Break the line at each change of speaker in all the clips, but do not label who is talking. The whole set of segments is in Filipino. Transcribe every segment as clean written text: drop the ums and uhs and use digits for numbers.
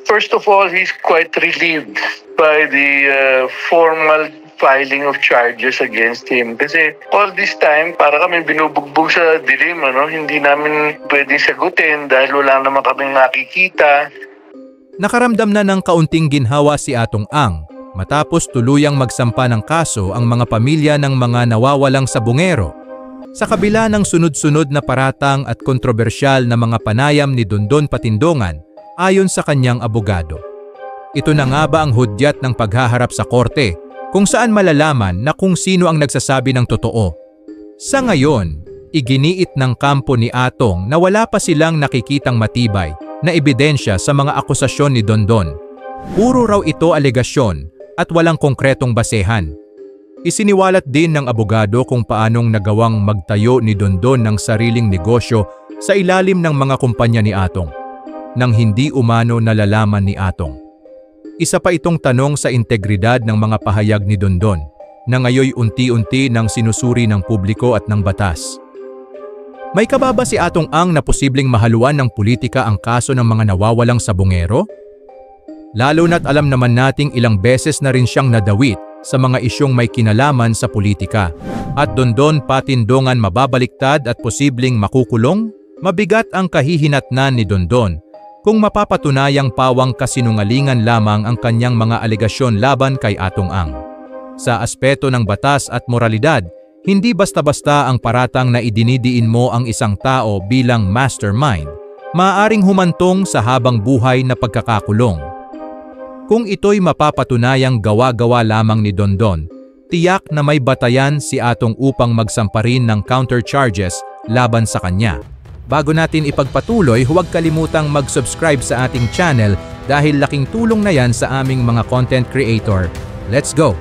First of all, he's quite relieved by the formal filing of charges against him. Kasi all this time, para kami binubugbog sa dilim, hindi namin pwedeng sagutin dahil wala naman kaming nakikita.
Nakaramdam na ng kaunting ginhawa si Atong Ang matapos tuluyang magsampa ng kaso ang mga pamilya ng mga nawawalang sabungero. Sa kabila ng sunod-sunod na paratang at kontrobersyal na mga panayam ni Dondon Patindongan, ayon sa kanyang abogado. Ito na nga ba ang hudyat ng paghaharap sa korte, kung saan malalaman na kung sino ang nagsasabi ng totoo? Sa ngayon, iginiit ng kampo ni Atong na wala pa silang nakikitang matibay na ebidensya sa mga akusasyon ni Dondon. Puro raw ito alegasyon at walang konkretong basehan. Isiniwalat din ng abogado kung paanong nagawang magtayo ni Dondon ng sariling negosyo sa ilalim ng mga kumpanya ni Atong, nang hindi umano nalalaman ni Atong. Isa pa itong tanong sa integridad ng mga pahayag ni Dondon, na ngayoy unti-unti nang sinusuri ng publiko at ng batas. May kababa si Atong Ang na posibleng mahaluan ng politika ang kaso ng mga nawawalang sabungero? Lalo na't alam naman nating ilang beses na rin siyang nadawit sa mga isyong may kinalaman sa politika. At Dondon Patindongan mababaliktad at posibleng makukulong? Mabigat ang kahihinatnan ni Dondon kung mapapatunayang pawang kasinungalingan lamang ang kanyang mga alegasyon laban kay Atong Ang. Sa aspeto ng batas at moralidad, hindi basta-basta ang paratang na idinidiin mo ang isang tao bilang mastermind, maaaring humantong sa habang buhay na pagkakakulong. Kung ito'y mapapatunayang gawa-gawa lamang ni Dondon, tiyak na may batayan si Atong upang magsamparin ng counter charges laban sa kanya. Bago natin ipagpatuloy, huwag kalimutang mag-subscribe sa ating channel dahil laking tulong na yan sa aming mga content creator. Let's go!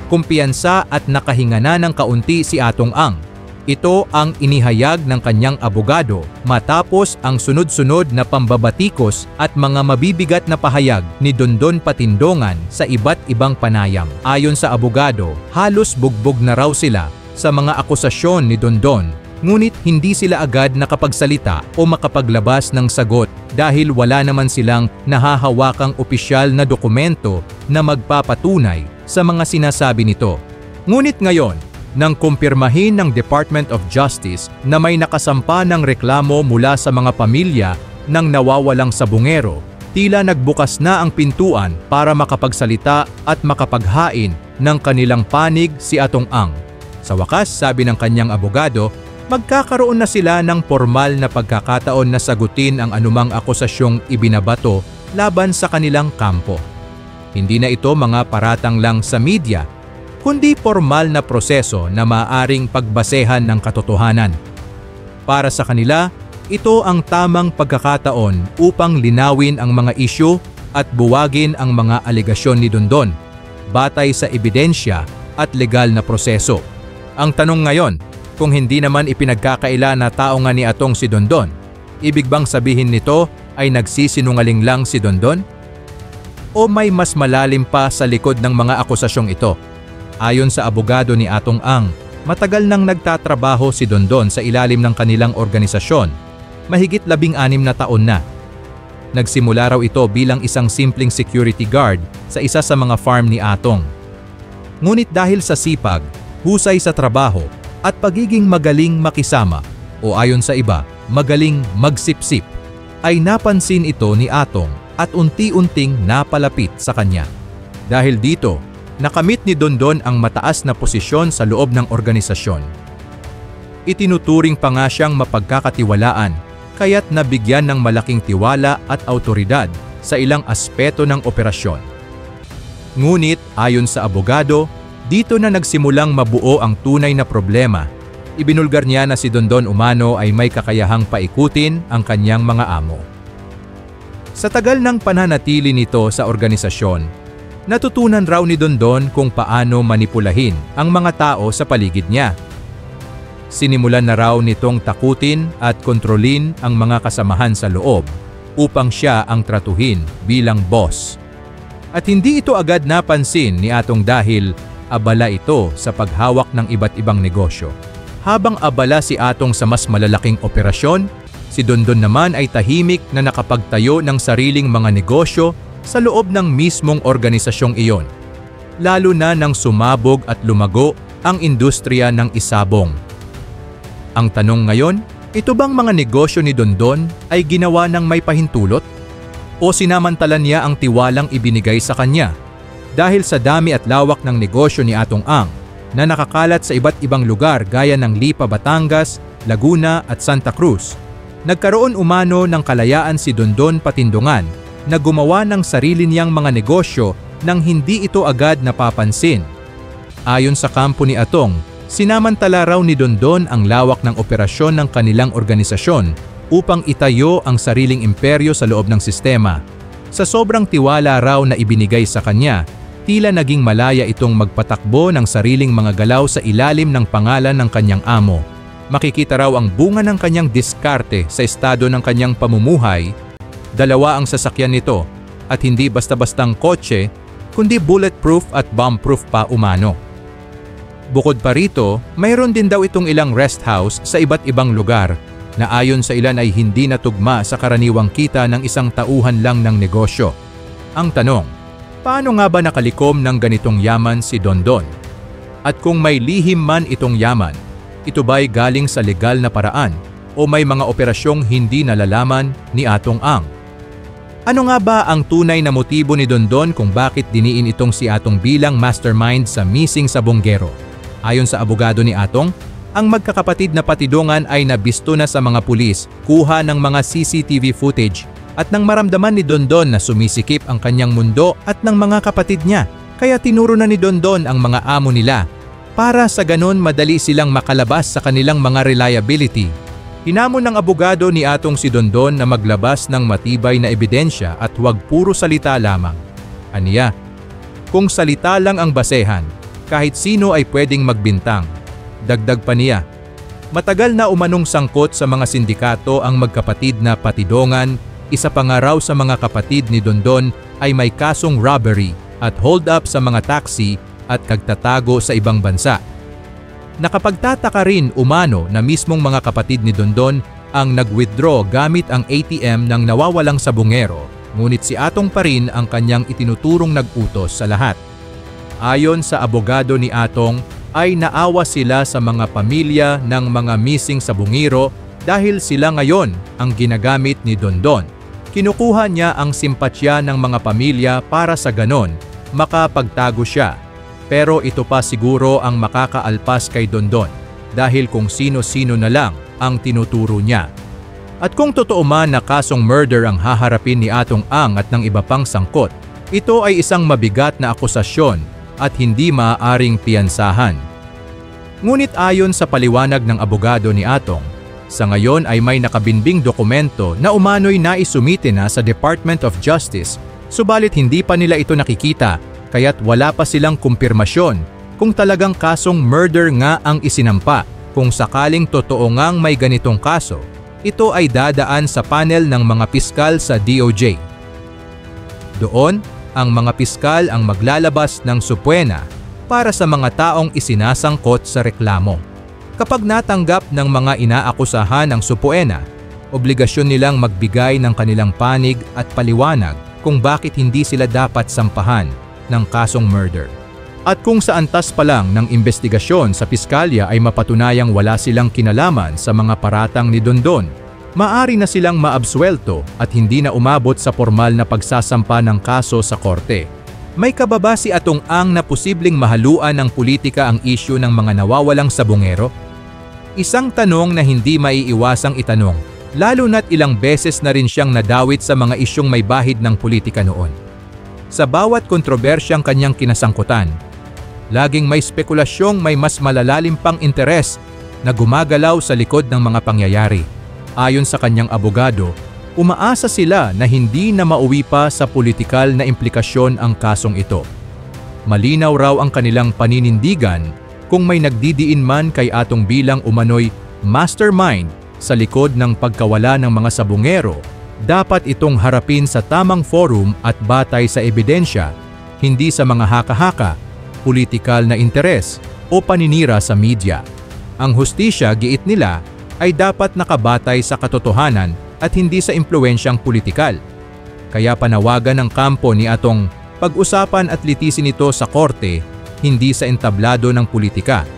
Kumpiyansa at nakahinga na ng kaunti si Atong Ang. Ito ang inihayag ng kanyang abogado matapos ang sunod-sunod na pambabatikos at mga mabibigat na pahayag ni Dondon Patindongan sa iba't ibang panayam. Ayon sa abogado, halos bugbog na raw sila sa mga akusasyon ni Dondon. Ngunit hindi sila agad nakapagsalita o makapaglabas ng sagot dahil wala naman silang nahahawakang opisyal na dokumento na magpapatunay sa mga sinasabi nito. Ngunit ngayon, nang kumpirmahin ng Department of Justice na may nakasampa ng reklamo mula sa mga pamilya ng nawawalang sabungero, tila nagbukas na ang pintuan para makapagsalita at makapaghain ng kanilang panig si Atong Ang. Sa wakas, sabi ng kanyang abogado, magkakaroon na sila ng formal na pagkakataon na sagutin ang anumang akusasyong ibinabato laban sa kanilang kampo. Hindi na ito mga paratang lang sa media, kundi formal na proseso na maaaring pagbasehan ng katotohanan. Para sa kanila, ito ang tamang pagkakataon upang linawin ang mga isyu at buwagin ang mga alegasyon ni Dondon, batay sa ebidensya at legal na proseso. Ang tanong ngayon, kung hindi naman ipinagkakaila na tao nga ni Atong si Dondon, ibig bang sabihin nito ay nagsisinungaling lang si Dondon? O may mas malalim pa sa likod ng mga akusasyong ito? Ayon sa abogado ni Atong Ang, matagal nang nagtatrabaho si Dondon sa ilalim ng kanilang organisasyon, mahigit 16 na taon na. Nagsimula raw ito bilang isang simpleng security guard sa isa sa mga farm ni Atong. Ngunit dahil sa sipag, husay sa trabaho, at pagiging magaling makisama, o ayon sa iba, magaling magsipsip, ay napansin ito ni Atong at unti-unting napalapit sa kanya. Dahil dito, nakamit ni Dondon ang mataas na posisyon sa loob ng organisasyon. Itinuturing pa nga siyang mapagkakatiwalaan, kaya't nabigyan ng malaking tiwala at autoridad sa ilang aspeto ng operasyon. Ngunit ayon sa abogado, dito na nagsimulang mabuo ang tunay na problema. Ibinulgar niya na si Dondon umano ay may kakayahang paikutin ang kanyang mga amo. Sa tagal ng pananatili nito sa organisasyon, natutunan raw ni Dondon kung paano manipulahin ang mga tao sa paligid niya. Sinimulan na raw nitong takutin at kontrolin ang mga kasamahan sa loob upang siya ang tratuhin bilang boss. At hindi ito agad napansin ni Atong dahil abala ito sa paghawak ng iba't ibang negosyo. Habang abala si Atong sa mas malalaking operasyon, Si Dondon naman ay tahimik na nakapagtayo ng sariling mga negosyo sa loob ng mismong organisasyong iyon, lalo na nang sumabog at lumago ang industriya ng isabong. Ang tanong ngayon, ito bang mga negosyo ni Dondon ay ginawa ng may pahintulot? O sinamantala niya ang tiwalang ibinigay sa kanya? Dahil sa dami at lawak ng negosyo ni Atong Ang na nakakalat sa iba't ibang lugar gaya ng Lipa, Batangas, Laguna at Santa Cruz, nagkaroon umano ng kalayaan si Dondon Patindongan na gumawa ng sarili niyang mga negosyo nang hindi ito agad napapansin. Ayon sa kampo ni Atong, sinamantala raw ni Dondon ang lawak ng operasyon ng kanilang organisasyon upang itayo ang sariling imperyo sa loob ng sistema. Sa sobrang tiwala raw na ibinigay sa kanya, tila naging malaya itong magpatakbo ng sariling mga galaw sa ilalim ng pangalan ng kanyang amo. Makikita raw ang bunga ng kanyang diskarte sa estado ng kanyang pamumuhay. Dalawa ang sasakyan nito at hindi basta-bastang kotse, kundi bulletproof at bombproof pa umano. Bukod pa rito, mayroon din daw itong ilang rest house sa iba't ibang lugar na ayon sa ilan ay hindi natugma sa karaniwang kita ng isang tauhan lang ng negosyo. Ang tanong, paano nga ba nakalikom ng ganitong yaman si Dondon? At kung may lihim man itong yaman, ito ba'y galing sa legal na paraan o may mga operasyong hindi nalalaman ni Atong Ang? Ano nga ba ang tunay na motibo ni Dondon kung bakit diniin itong si Atong bilang mastermind sa missing sa Buenguero? Ayon sa abogado ni Atong, ang magkakapatid na Patindongan ay nabisto na sa mga pulis, kuha ng mga CCTV footage at nang maramdaman ni Dondon na sumisikip ang kanyang mundo at ng mga kapatid niya, kaya tinuro na ni Dondon ang mga amo nila para sa ganon madali silang makalabas sa kanilang mga reliability. Hinamon ng abogado ni Atong si Dondon na maglabas ng matibay na ebidensya at huwag puro salita lamang. Aniya, kung salita lang ang basehan, kahit sino ay pwedeng magbintang. Dagdag pa niya, matagal na umanong sangkot sa mga sindikato ang magkapatid na Patindongan, isa pa nga raw sa mga kapatid ni Dondon ay may kasong robbery at hold up sa mga taxi at kagtatago sa ibang bansa. Nakapagtataka rin umano na mismong mga kapatid ni Dondon ang nag-withdraw gamit ang ATM ng nawawalang sa Buenguero, ngunit si Atong pa rin ang kanyang itinuturong nag-utos sa lahat. Ayon sa abogado ni Atong, ay naawa sila sa mga pamilya ng mga missing sa Buenguero dahil sila ngayon ang ginagamit ni Dondon. Kinukuha niya ang simpatsya ng mga pamilya para sa ganon makapagtago siya. Pero ito pa siguro ang makakaalpas kay Dondon dahil kung sino-sino na lang ang tinuturo niya. At kung totoo man na kasong murder ang haharapin ni Atong Ang at ng iba pang sangkot, ito ay isang mabigat na akusasyon at hindi maaaring piyansahan. Ngunit ayon sa paliwanag ng abogado ni Atong, sa ngayon ay may nakabinbing dokumento na umano'y naisumite na sa Department of Justice, subalit hindi pa nila ito nakikita kaya't wala pa silang kumpirmasyon kung talagang kasong murder nga ang isinampa. Kung sakaling totoo ngang may ganitong kaso, ito ay dadaan sa panel ng mga piskal sa DOJ. Doon, ang mga piskal ang maglalabas ng supwena para sa mga taong isinasangkot sa reklamo. Kapag natanggap ng mga inaakusahan ang supwena, obligasyon nilang magbigay ng kanilang panig at paliwanag kung bakit hindi sila dapat sampahan ng kasong murder. At kung sa antas pa lang ng investigasyon sa piskalya ay mapatunayang wala silang kinalaman sa mga paratang ni Dondon, maari na silang maabsuelto at hindi na umabot sa formal na pagsasampa ng kaso sa korte. May kababa si Atong Ang na posibleng mahaluan ng politika ang isyu ng mga nawawalang sa Buenguero? Isang tanong na hindi maiiwasang itanong, lalo na't ilang beses na rin siyang nadawit sa mga isyong may bahid ng politika noon. Sa bawat kontrobersyang kanyang kinasangkutan, laging may spekulasyong may mas malalalim pang interes na gumagalaw sa likod ng mga pangyayari. Ayon sa kanyang abogado, umaasa sila na hindi na mauwi pa sa politikal na implikasyon ang kasong ito. Malinaw raw ang kanilang paninindigan kung may nagdidiin man kay Atong bilang umano'y mastermind sa likod ng pagkawala ng mga sa Buenguero, dapat itong harapin sa tamang forum at batay sa ebidensya, hindi sa mga haka-haka, politikal na interes o paninira sa media. Ang hustisya, giit nila, ay dapat nakabatay sa katotohanan at hindi sa impluwensyang politikal. Kaya panawagan ng kampo ni Atong pag-usapan at litisin ito sa korte, hindi sa entablado ng politika.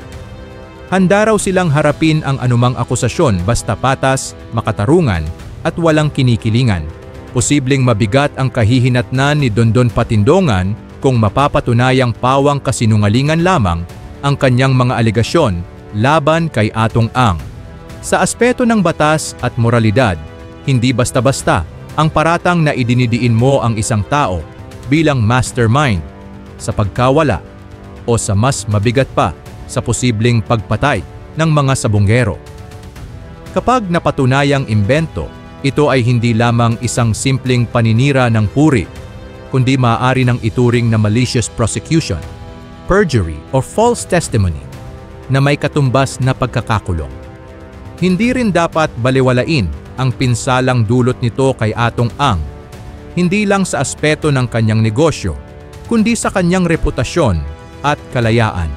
Handa raw silang harapin ang anumang akusasyon basta patas, makatarungan at walang kinikilingan. Posibleng mabigat ang kahihinatnan ni Dondon Patindongan kung mapapatunayang pawang kasinungalingan lamang ang kanyang mga alegasyon laban kay Atong Ang. Sa aspeto ng batas at moralidad, hindi basta-basta ang paratang na idinidiin mo ang isang tao bilang mastermind sa pagkawala o sa mas mabigat pa sa posibleng pagpatay ng mga sabungero. Kapag napatunayang imbento, ito ay hindi lamang isang simpleng paninira ng puri, kundi maaari ng ituring na malicious prosecution, perjury or false testimony na may katumbas na pagkakakulong. Hindi rin dapat balewalain ang pinsalang dulot nito kay Atong Ang, hindi lang sa aspeto ng kanyang negosyo, kundi sa kanyang reputasyon at kalayaan.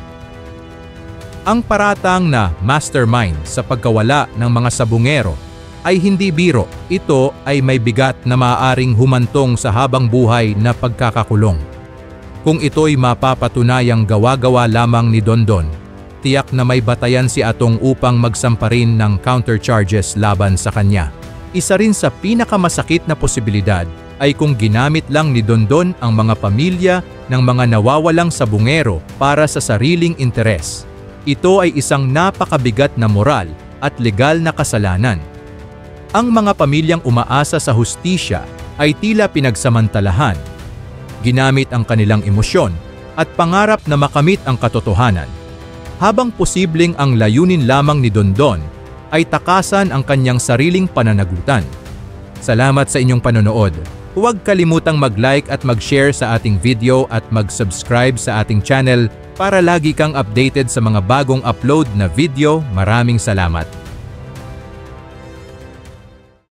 Ang paratang na mastermind sa pagkawala ng mga sabungero ay hindi biro. Ito ay may bigat na maaaring humantong sa habang buhay na pagkakakulong. Kung ito'y mapapatunayang gawa-gawa lamang ni Dondon, tiyak na may batayan si Atong upang magsamparin ng countercharges laban sa kanya. Isa rin sa pinakamasakit na posibilidad ay kung ginamit lang ni Dondon ang mga pamilya ng mga nawawalang sabungero para sa sariling interes. Ito ay isang napakabigat na moral at legal na kasalanan. Ang mga pamilyang umaasa sa hustisya ay tila pinagsamantalahan. Ginamit ang kanilang emosyon at pangarap na makamit ang katotohanan. Habang posibleng ang layunin lamang ni Dondon ay takasan ang kanyang sariling pananagutan. Salamat sa inyong panonood. Huwag kalimutang mag-like at mag-share sa ating video at mag-subscribe sa ating channel para lagi kang updated sa mga bagong upload na video. Maraming salamat.